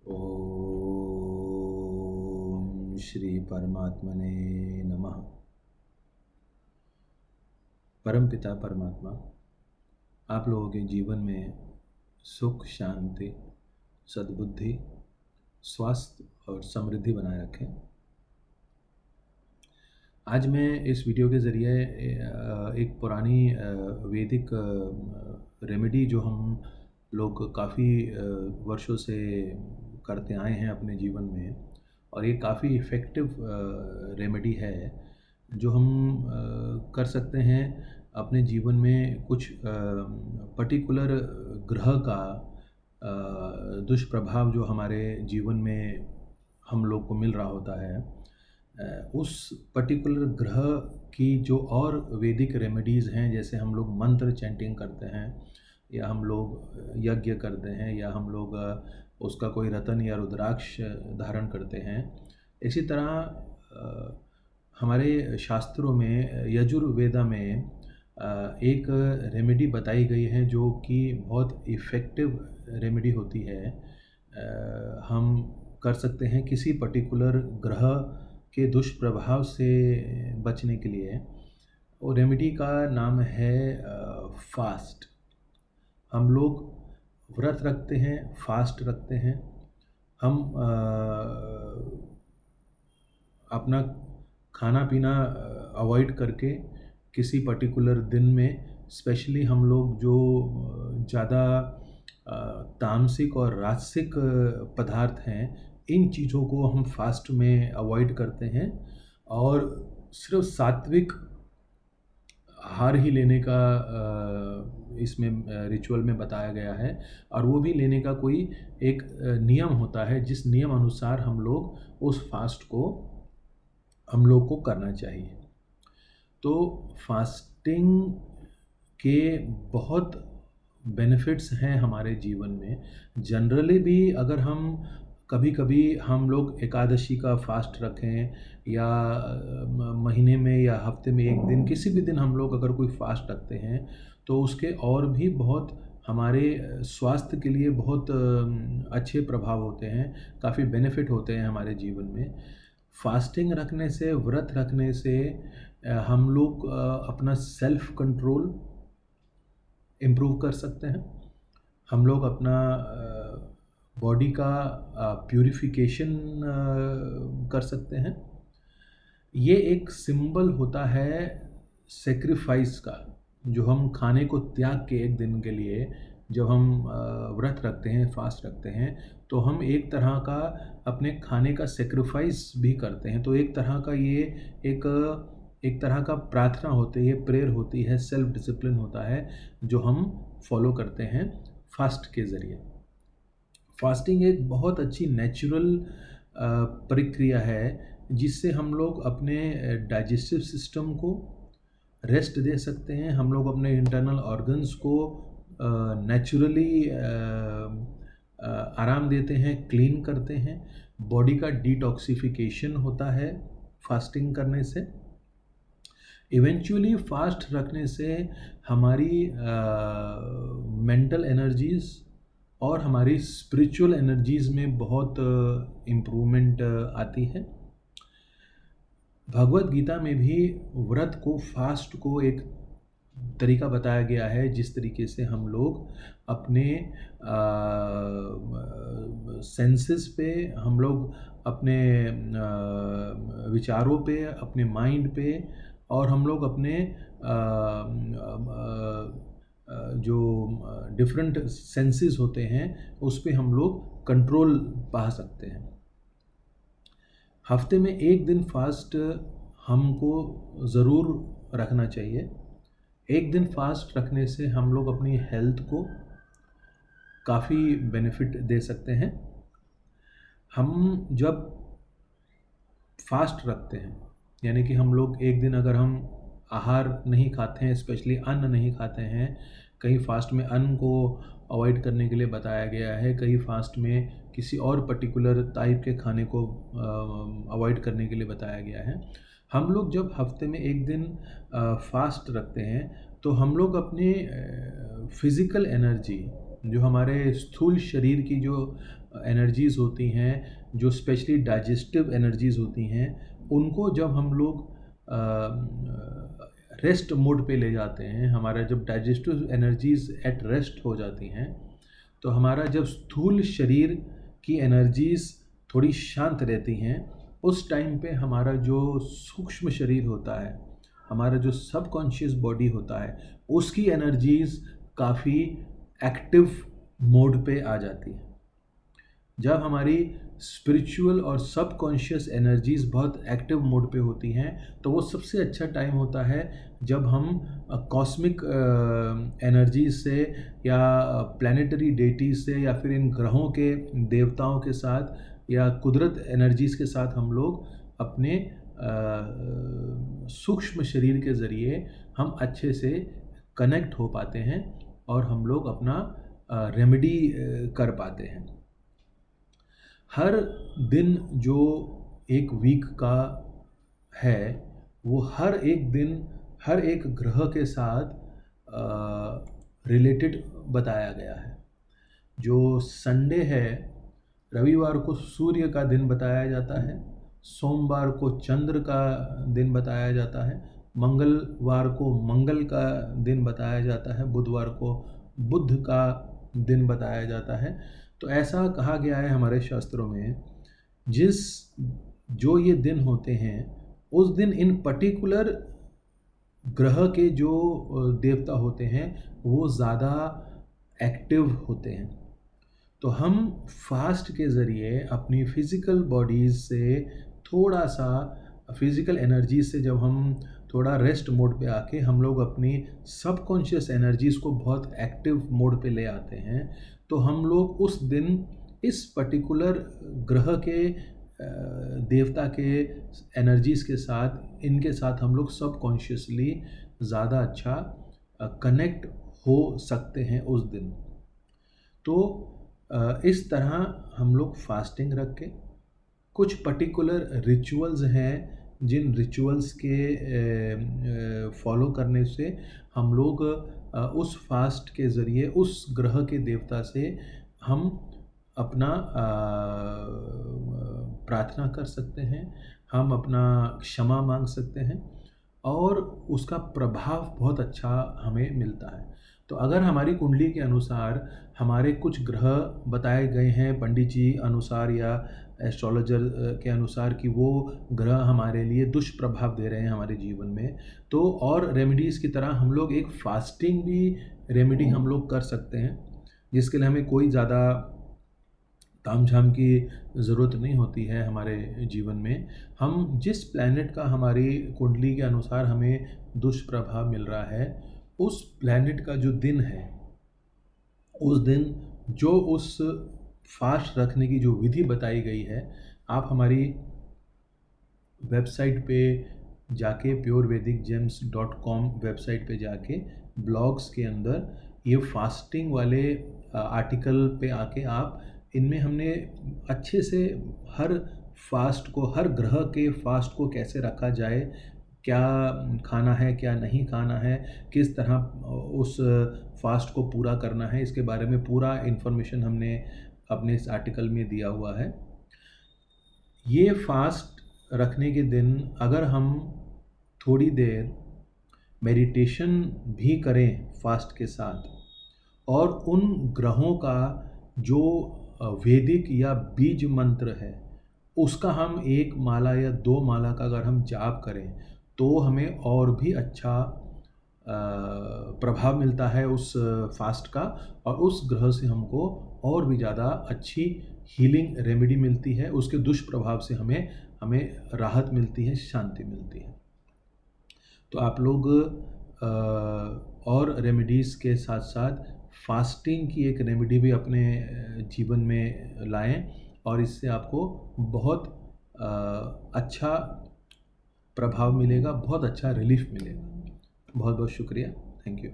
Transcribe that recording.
ओम श्री परमात्मने नमः। परमपिता परमात्मा आप लोगों के जीवन में सुख, शांति, सद्बुद्धि, स्वास्थ्य और समृद्धि बनाए रखें। आज मैं इस वीडियो के ज़रिए एक पुरानी वैदिक रेमेडी जो हम लोग काफ़ी वर्षों से करते आए हैं अपने जीवन में, और ये काफ़ी इफ़ेक्टिव रेमेडी है जो हम कर सकते हैं अपने जीवन में कुछ पर्टिकुलर ग्रह का दुष्प्रभाव जो हमारे जीवन में हम लोग को मिल रहा होता है, उस पर्टिकुलर ग्रह की जो और वैदिक रेमेडीज़ हैं, जैसे हम लोग मंत्र चैंटिंग करते हैं, या हम लोग यज्ञ करते हैं, या हम लोग उसका कोई रतन या रुद्राक्ष धारण करते हैं। इसी तरह हमारे शास्त्रों में यजुर्वेदा में एक रेमेडी बताई गई है जो कि बहुत इफ़ेक्टिव रेमेडी होती है। हम कर सकते हैं किसी पर्टिकुलर ग्रह के दुष्प्रभाव से बचने के लिए। और रेमेडी का नाम है फास्ट। हम लोग व्रत रखते हैं, फास्ट रखते हैं। हम अपना खाना पीना अवॉइड करके किसी पर्टिकुलर दिन में, स्पेशली हम लोग जो ज़्यादा तामसिक और राजसिक पदार्थ हैं, इन चीज़ों को हम फास्ट में अवॉइड करते हैं और सिर्फ सात्विक आहार ही लेने का इसमें रिचुअल में बताया गया है। और वो भी लेने का कोई एक नियम होता है, जिस नियम अनुसार हम लोग उस फास्ट को हम लोग को करना चाहिए। तो फास्टिंग के बहुत बेनिफिट्स हैं हमारे जीवन में। जनरली भी अगर हम कभी कभी हम लोग एकादशी का फास्ट रखें, या महीने में या हफ्ते में एक दिन, किसी भी दिन हम लोग अगर कोई फास्ट रखते हैं, तो उसके और भी बहुत हमारे स्वास्थ्य के लिए बहुत अच्छे प्रभाव होते हैं, काफ़ी बेनिफिट होते हैं हमारे जीवन में। फास्टिंग रखने से, व्रत रखने से हम लोग अपना सेल्फ कंट्रोल इम्प्रूव कर सकते हैं। हम लोग अपना बॉडी का प्यूरिफिकेशन कर सकते हैं। ये एक सिंबल होता है सेक्रीफाइस का, जो हम खाने को त्याग के एक दिन के लिए जब हम व्रत रखते हैं, फास्ट रखते हैं, तो हम एक तरह का अपने खाने का सेक्रीफाइस भी करते हैं। तो एक तरह का ये एक तरह का प्रार्थना होती है, प्रेयर होती है, सेल्फ डिसिप्लिन होता है जो हम फॉलो करते हैं फास्ट के ज़रिए। फास्टिंग एक बहुत अच्छी नेचुरल प्रक्रिया है जिससे हम लोग अपने डाइजेस्टिव सिस्टम को रेस्ट दे सकते हैं। हम लोग अपने इंटरनल ऑर्गन्स को नेचुरली आराम देते हैं, क्लीन करते हैं। बॉडी का डिटॉक्सिफिकेशन होता है फास्टिंग करने से। इवेंचुअली फास्ट रखने से हमारी मेंटल एनर्जीज़ और हमारी स्पिरिचुअल एनर्जीज़ में बहुत इम्प्रूवमेंट आती है। भगवत गीता में भी व्रत को, फास्ट को एक तरीका बताया गया है जिस तरीके से हम लोग अपने सेंसेस पे, हम लोग अपने विचारों पे, अपने माइंड पे, और हम लोग अपने जो डिफरेंट सेंसेस होते हैं उस पे हम लोग कंट्रोल पा सकते हैं। हफ्ते में एक दिन फास्ट हमको ज़रूर रखना चाहिए। एक दिन फास्ट रखने से हम लोग अपनी हेल्थ को काफ़ी बेनिफिट दे सकते हैं। हम जब फास्ट रखते हैं, यानी कि हम लोग एक दिन अगर हम आहार नहीं खाते हैं, स्पेशली अन्न नहीं खाते हैं, कहीं फास्ट में अन्न को अवॉइड करने के लिए बताया गया है, कहीं फास्ट में किसी और पर्टिकुलर टाइप के खाने को अवॉइड करने के लिए बताया गया है। हम लोग जब हफ्ते में एक दिन फास्ट रखते हैं, तो हम लोग अपने फिज़िकल एनर्जी, जो हमारे स्थूल शरीर की जो एनर्जीज़ होती हैं, जो स्पेशली डाइजेस्टिव एनर्जीज़ होती हैं, उनको जब हम लोग रेस्ट मोड पे ले जाते हैं, हमारा जब डाइजेस्टिव एनर्जीज़ एट रेस्ट हो जाती हैं, तो हमारा जब स्थूल शरीर की एनर्जीज़ थोड़ी शांत रहती हैं, उस टाइम पे हमारा जो सूक्ष्म शरीर होता है, हमारा जो सबकॉन्शियस बॉडी होता है, उसकी एनर्जीज़ काफ़ी एक्टिव मोड पे आ जाती है। जब हमारी स्पिरिचुअल और सबकॉन्शियस एनर्जीज़ बहुत एक्टिव मोड पे होती हैं, तो वो सबसे अच्छा टाइम होता है जब हम कॉस्मिक एनर्जीज से या प्लानिटरी डेटीज से या फिर इन ग्रहों के देवताओं के साथ या कुदरत एनर्जीज़ के साथ हम लोग अपने सूक्ष्म शरीर के ज़रिए हम अच्छे से कनेक्ट हो पाते हैं और हम लोग अपना रेमेडी कर पाते हैं। हर दिन जो एक वीक का है, वो हर एक दिन हर एक ग्रह के साथ रिलेटेड बताया गया है। जो संडे है, रविवार को सूर्य का दिन बताया जाता है, सोमवार को चंद्र का दिन बताया जाता है, मंगलवार को मंगल का दिन बताया जाता है, बुधवार को बुध का दिन बताया जाता है। तो ऐसा कहा गया है हमारे शास्त्रों में, जो ये दिन होते हैं, उस दिन इन पर्टिकुलर ग्रह के जो देवता होते हैं वो ज़्यादा एक्टिव होते हैं। तो हम फास्ट के ज़रिए अपनी फ़िज़िकल बॉडीज़ से थोड़ा सा फ़िज़िकल एनर्जी से जब हम थोड़ा रेस्ट मोड पे आके हम लोग अपनी सबकॉन्शियस एनर्जीज़ को बहुत एक्टिव मोड पे ले आते हैं, तो हम लोग उस दिन इस पर्टिकुलर ग्रह के देवता के एनर्जीज़ के साथ, इनके साथ हम लोग सबकॉन्शियसली ज़्यादा अच्छा कनेक्ट हो सकते हैं उस दिन। तो इस तरह हम लोग फास्टिंग रख के कुछ पर्टिकुलर रिचुअल्स हैं, जिन रिचुअल्स के फॉलो करने से हम लोग उस फास्ट के ज़रिए उस ग्रह के देवता से हम अपना प्रार्थना कर सकते हैं, हम अपना क्षमा मांग सकते हैं और उसका प्रभाव बहुत अच्छा हमें मिलता है। तो अगर हमारी कुंडली के अनुसार हमारे कुछ ग्रह बताए गए हैं पंडित जी अनुसार या एस्ट्रोलॉजर के अनुसार कि वो ग्रह हमारे लिए दुष्प्रभाव दे रहे हैं हमारे जीवन में, तो और रेमेडीज़ की तरह हम लोग एक फास्टिंग भी रेमेडी हम लोग कर सकते हैं, जिसके लिए हमें कोई ज़्यादा तामझाम की ज़रूरत नहीं होती है हमारे जीवन में। हम जिस प्लैनेट का हमारी कुंडली के अनुसार हमें दुष्प्रभाव मिल रहा है, उस प्लैनेट का जो दिन है, उस दिन जो उस फास्ट रखने की जो विधि बताई गई है, आप हमारी वेबसाइट पे जाके purevedic.gems.com वेबसाइट पे जाके ब्लॉग्स के अंदर ये फास्टिंग वाले आर्टिकल पे आके आप इनमें हमने अच्छे से हर फास्ट को, हर ग्रह के फास्ट को कैसे रखा जाए, क्या खाना है क्या नहीं खाना है, किस तरह उस फास्ट को पूरा करना है, इसके बारे में पूरा इन्फॉर्मेशन हमने अपने इस आर्टिकल में दिया हुआ है। ये फास्ट रखने के दिन अगर हम थोड़ी देर मेडिटेशन भी करें फास्ट के साथ, और उन ग्रहों का जो वैदिक या बीज मंत्र है उसका हम 1 माला या 2 माला का अगर हम जाप करें, तो हमें और भी अच्छा प्रभाव मिलता है उस फास्ट का, और उस ग्रह से हमको और भी ज़्यादा अच्छी हीलिंग रेमेडी मिलती है, उसके दुष्प्रभाव से हमें राहत मिलती है, शांति मिलती है। तो आप लोग और रेमेडीज़ के साथ साथ फास्टिंग की एक रेमेडी भी अपने जीवन में लाएं, और इससे आपको बहुत अच्छा प्रभाव मिलेगा, बहुत अच्छा रिलीफ मिलेगा। बहुत बहुत शुक्रिया, थैंक यू।